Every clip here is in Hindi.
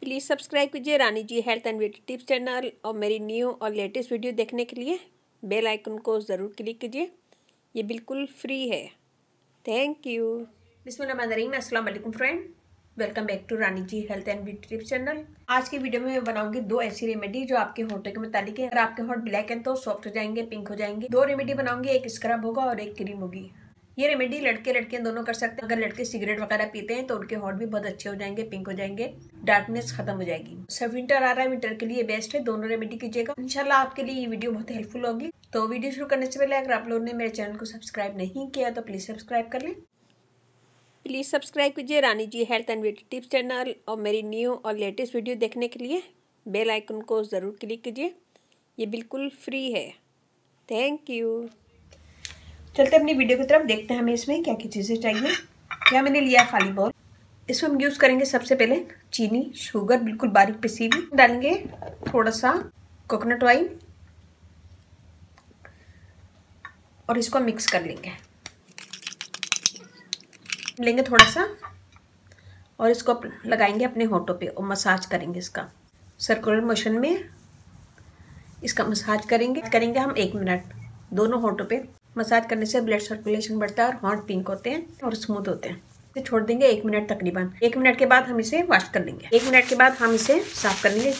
प्लीज़ सब्सक्राइब कीजिए Rani ji health and beauty tips channel और मेरी न्यू और लेटेस्ट वीडियो देखने के लिए बेल आइकन को ज़रूर क्लिक कीजिए। ये बिल्कुल फ्री है। Thank you. बिस्मिल्लाहिर्रहमानिर्रहीम। अस्सलाम वालेकुम friend, welcome back to Rani ji health and beauty tips channel. आज की वीडियो में मैं बनाऊंगी दो ऐसी रेमेडी जो आपके होठों के मुतालिक है। अगर आपके होठ ब्लैक हैं तो सॉफ्ट हो जाएंगे, पिंक हो जाएंगे। दो रेमेडी बनाऊंगी, एक स्क्रब होगा और एक क्रीम होगी। ये रेमेडी लड़के लड़कियां दोनों कर सकते हैं। अगर लड़के सिगरेट वगैरह पीते हैं तो उनके होठ भी बहुत अच्छे हो जाएंगे, पिंक हो जाएंगे, डार्कनेस खत्म हो जाएगी। सब विंटर आ रहा है, विंटर के लिए बेस्ट है, दोनों रेमेडी कीजिएगा। इंशाल्लाह आपके लिए ये वीडियो बहुत हेल्पफुल होगी। तो वीडियो शुरू करने से पहले अगर आप लोगों ने मेरे चैनल को सब्सक्राइब नहीं किया तो प्लीज सब्सक्राइब कर लें। प्लीज़ सब्सक्राइब कीजिए Rani ji health and beauty tips channel और मेरी न्यू और लेटेस्ट वीडियो देखने के लिए बेल आइकन को ज़रूर क्लिक कीजिए। ये बिल्कुल फ्री है। Thank you. चलते अपनी वीडियो की तरफ, देखते हैं हमें इसमें क्या क्या चीज़ें चाहिए। क्या मैंने लिया है खाली बाउल। इसमें हम यूज़ करेंगे सबसे पहले चीनी, शुगर बिल्कुल बारीक पिसी हुई, डालेंगे थोड़ा सा कोकोनट ऑयल और इसको मिक्स कर लेंगे थोड़ा सा और इसको लगाएंगे अपने होठों पे और मसाज करेंगे। इसका सर्कुलर मोशन में इसका मसाज करेंगे हम 1 मिनट दोनों होठों पे। मसाज करने से ब्लड सर्कुलेशन बढ़ता है और होंठ पिंक होते हैं और स्मूथ होते हैं। इसे छोड़ देंगे 1 मिनट तकरीबन। 1 मिनट के बाद हम इसे वॉश कर लेंगे। 1 मिनट के बाद हम इसे साफ कर लेंगे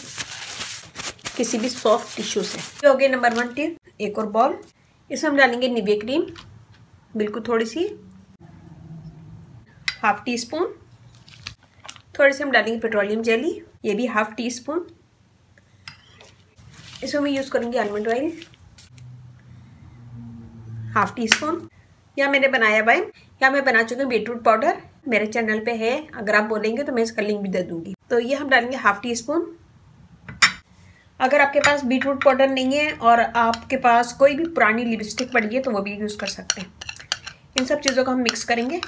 किसी भी सॉफ्ट टिश्यू से। ये हो गया नंबर 1 टिप। एक और बॉल, इसमें हम डालेंगे निविया क्रीम बिल्कुल थोड़ी सी, ½ टी स्पून। थोड़े से हम डालेंगे पेट्रोलियम जेली, ये भी ½ टी स्पून। इसमें मैं यूज़ करूँगी आलमंड ऑयल ½ टी स्पून। यहाँ मैंने बनाया हुआ है, यहाँ मैं बना चुकी हूँ बीटरूट पाउडर, मेरे चैनल पे है, अगर आप बोलेंगे तो मैं इसका लिंक भी दे दूँगी। तो ये हम डालेंगे ½ टी स्पून। अगर आपके पास बीटरूट पाउडर नहीं है और आपके पास कोई भी पुरानी लिपस्टिक पड़ी है तो वो भी यूज़ कर सकते हैं। इन सब चीज़ों को हम मिक्स करेंगे।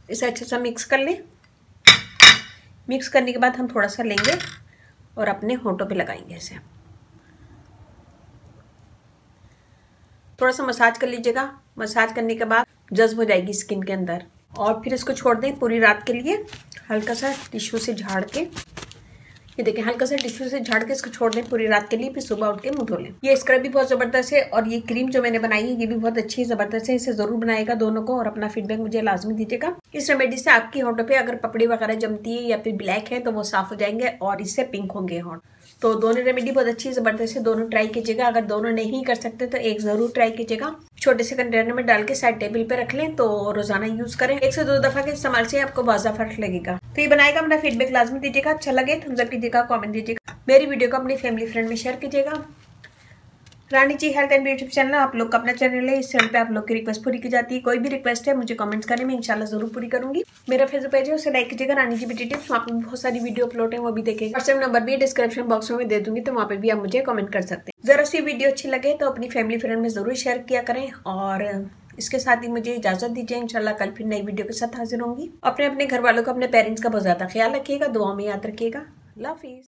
इसे अच्छे से मिक्स कर लें। मिक्स करने के बाद हम थोड़ा सा लेंगे और अपने होठों पे लगाएंगे। इसे थोड़ा सा मसाज कर लीजिएगा। मसाज करने के बाद जज्ब हो जाएगी स्किन के अंदर और फिर इसको छोड़ दें पूरी रात के लिए। हल्का सा टिश्यू से झाड़ के, ये देखें, हल्का सा टिश्यू से झाड़ के इसको छोड़ दें पूरी रात के लिए। फिर सुबह उठ के मुंह धो लें। ये स्क्रब भी बहुत ज़बरदस्त है और ये क्रीम जो मैंने बनाई है ये भी बहुत अच्छी ज़बरदस्त है। इसे ज़रूर बनाएगा दोनों को और अपना फीडबैक मुझे लाजमी दीजिएगा। इस रेमेडी से आपकी होठों पे अगर पपड़ी वगैरह जमती है या फिर ब्लैक है तो वो साफ हो जाएंगे और इससे पिंक होंगे होठ। तो दोनों रेमेडी बहुत अच्छी ज़बरदस्त है, दोनों ट्राई कीजिएगा। अगर दोनों नहीं कर सकते तो एक ज़रूर ट्राई कीजिएगा। छोटे से कंटेनर में डाल के साइड टेबल पे रख लें तो रोजाना यूज करें। 1 से 2 दफा के इस्तेमाल से आपको वाज़ा फर्क लगेगा। तो ये बनाएगा, अपना फीडबैक लाजमी दीजिएगा। अच्छा लगे थम्स अप कीजिएगा, कमेंट दीजिएगा, मेरी वीडियो को अपनी फैमिली फ्रेंड में शेयर कीजिएगा। रानी ji health and beauty channel आप लोग का अपना चैनल है, इस चैनल पे आप लोग की रिक्वेस्ट पूरी की जाती है। कोई भी रिक्वेस्ट है मुझे कमेंट्स करें, मैं इंशाल्लाह जरूर पूरी करूंगी। मेरा फेसबुक पेज है, उसे लाइक कीजिएगा, रानी जी ब्यूटी टिप्स। वहाँ पे बहुत सारी वीडियो अपलोड है, वो भी देखेंगे। व्हाट्सएप नंबर भी डिस्क्रिप्शन बॉक्स में दे दूंगी, तो वहाँ पे भी आप मुझे कमेंट कर सकते हैं। जरा सी वीडियो अच्छी लगे तो अपनी फैमिली फ्रेंड में जरूर शेयर किया करें और इसके साथ ही मुझे इजाजत दीजिए। इंशाल्लाह कल फिर नई वीडियो के साथ हाजिर होंगी। अपने घर वालों को, अपने पेरेंट्स का बहुत ज्यादा ख्याल रखिएगा, दुआ में याद रखिएगा। अल्लाह हाफिज।